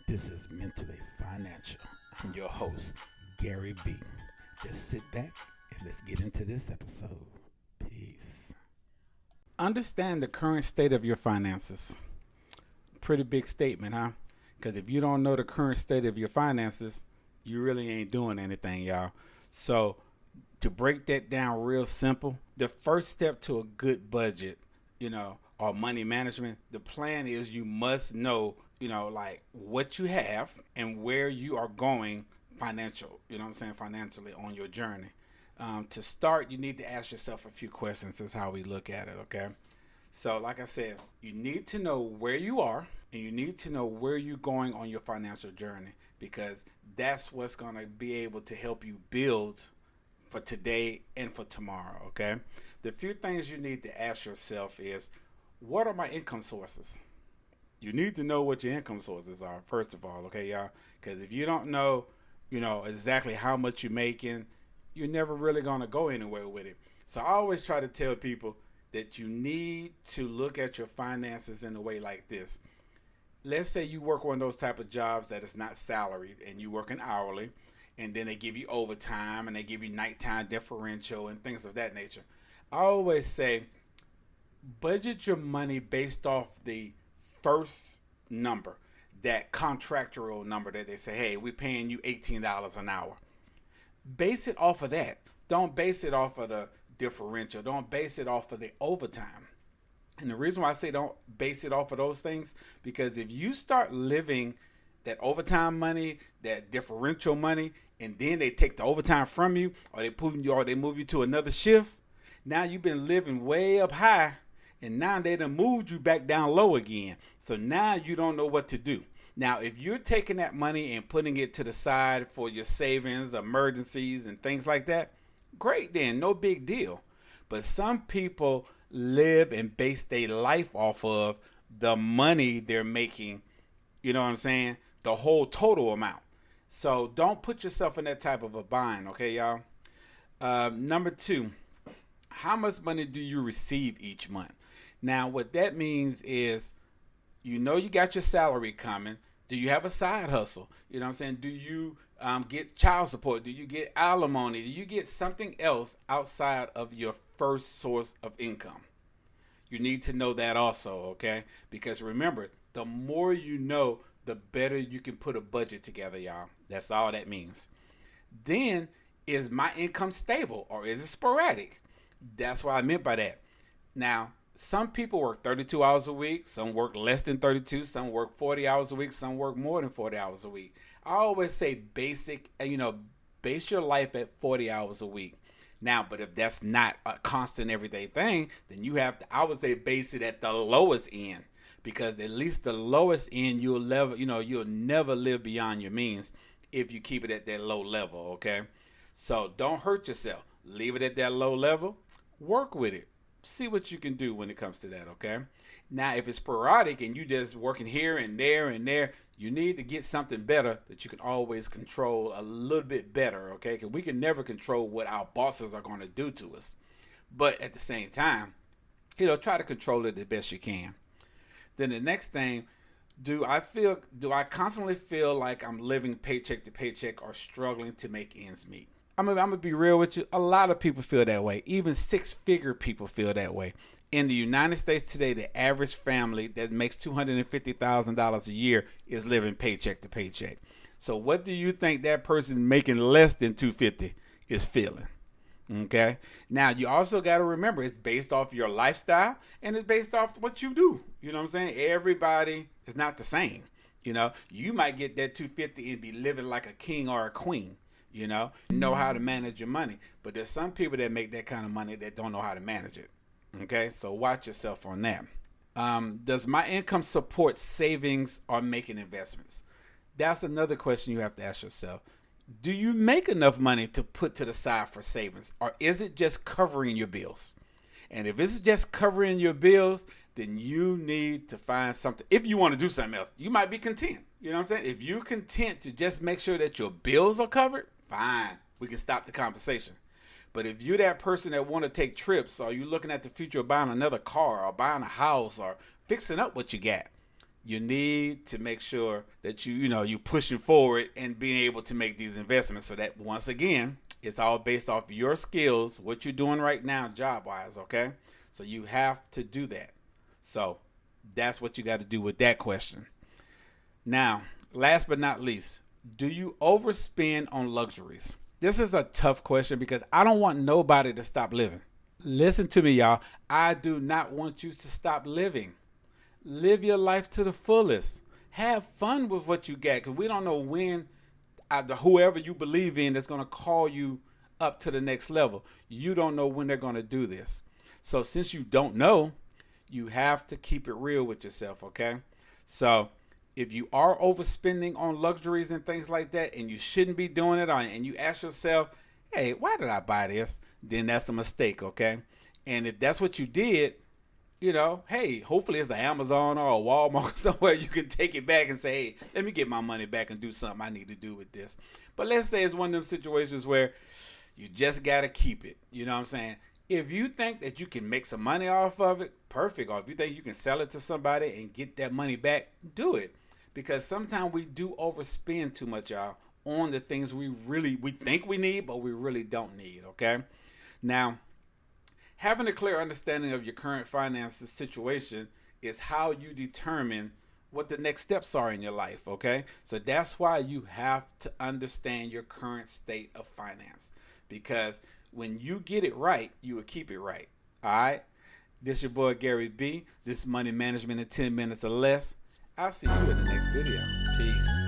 This is Mentally Financial. I'm your host, Gary B. Just sit back and let's get into this episode. Peace. Understand the current state of your finances. Pretty big statement, huh? Because if you don't know the current state of your finances, you really ain't doing anything, y'all. So to break that down real simple, the first step to a good budget, or money management, the plan is you must know, like what you have and where you are going financially on your journey. To start, you need to ask yourself a few questions. That's how we look at it, okay? So like I said, you need to know where you are and you need to know where you're going on your financial journey, because that's what's going to be able to help you build for today and for tomorrow, okay? The few things you need to ask yourself is, what are my income sources? You need to know what your income sources are, first of all, okay, y'all? Because if you don't know, exactly how much you're making, you're never really going to go anywhere with it. So I always try to tell people that you need to look at your finances in a way like this. Let's say you work one of those type of jobs that is not salaried and you working hourly, and then they give you overtime and they give you nighttime differential and things of that nature. I always say, budget your money based off the first number, that contractual number that they say, hey, we're paying you $18 an hour. Base it off of that. Don't base it off of the differential. Don't base it off of the overtime. And the reason why I say don't base it off of those things, because if you start living that overtime money, that differential money, and then they take the overtime from you, or they move you to another shift, now you've been living way up high, and now they done moved you back down low again. So now you don't know what to do. Now, if you're taking that money and putting it to the side for your savings, emergencies, and things like that, great then, no big deal. But some people live and base their life off of the money they're making, you know what I'm saying, the whole total amount. So don't put yourself in that type of a bind, okay, y'all? Number 2, how much money do you receive each month? Now, what that means is, you got your salary coming. Do you have a side hustle? You know what I'm saying? Do you get child support? Do you get alimony? Do you get something else outside of your first source of income? You need to know that also, okay? Because remember, the more you know, the better you can put a budget together, y'all. That's all that means. Then, is my income stable or is it sporadic? That's what I meant by that. Now, some people work 32 hours a week. Some work less than 32. Some work 40 hours a week. Some work more than 40 hours a week. I always say base your life at 40 hours a week. Now, but if that's not a constant everyday thing, then you have to, I would say, base it at the lowest end, because at least the lowest end, you'll never live beyond your means if you keep it at that low level, okay? So don't hurt yourself. Leave it at that low level. Work with it. See what you can do when it comes to that, okay? Now, if it's sporadic and you just working here and there, you need to get something better that you can always control a little bit better, okay? Because we can never control what our bosses are going to do to us. But at the same time, try to control it the best you can. Then the next thing, do I constantly feel like I'm living paycheck to paycheck or struggling to make ends meet? I'm going to be real with you. A lot of people feel that way. Even 6-figure people feel that way. In the United States today, the average family that makes $250,000 a year is living paycheck to paycheck. So what do you think that person making less than $250 is feeling? Okay. Now, you also got to remember, it's based off your lifestyle and it's based off what you do. You know what I'm saying? Everybody is not the same. You might get that $250 and be living like a king or a queen. Know how to manage your money. But there's some people that make that kind of money that don't know how to manage it. Okay, so watch yourself on that. Does my income support savings or making investments? That's another question you have to ask yourself. Do you make enough money to put to the side for savings, or is it just covering your bills? And if it's just covering your bills, then you need to find something. If you want to do something else, you might be content. You know what I'm saying? If you're content to just make sure that your bills are covered, fine. We can stop the conversation. But if you're that person that want to take trips, or you're looking at the future of buying another car or buying a house or fixing up what you got, You need to make sure that you pushing forward and being able to make these investments. So that once again, it's all based off your skills, what you're doing right now, job wise. Okay, so you have to do that. So that's what you got to do with that question. Now, last but not least, do you overspend on luxuries? This is a tough question because I don't want nobody to stop living. Listen to me, y'all. I do not want you to stop living. Live your life to the fullest. Have fun with what you got, because we don't know when whoever you believe in is going to call you up to the next level. You don't know when they're going to do this. So since you don't know, you have to keep it real with yourself, okay? So if you are overspending on luxuries and things like that, and you shouldn't be doing it, and you ask yourself, hey, why did I buy this? Then that's a mistake, okay? And if that's what you did, hey, hopefully it's an Amazon or a Walmart somewhere you can take it back and say, hey, let me get my money back and do something I need to do with this. But let's say it's one of them situations where you just got to keep it. You know what I'm saying? If you think that you can make some money off of it, perfect. Or if you think you can sell it to somebody and get that money back, do it. Because sometimes we do overspend too much, y'all, on the things we think we need, but we really don't need, okay? Now, having a clear understanding of your current finances situation is how you determine what the next steps are in your life, okay? So that's why you have to understand your current state of finance. Because when you get it right, you will keep it right, all right? This your boy Gary B. This is Money Management in 10 Minutes or Less. I'll see you in the next video. Peace.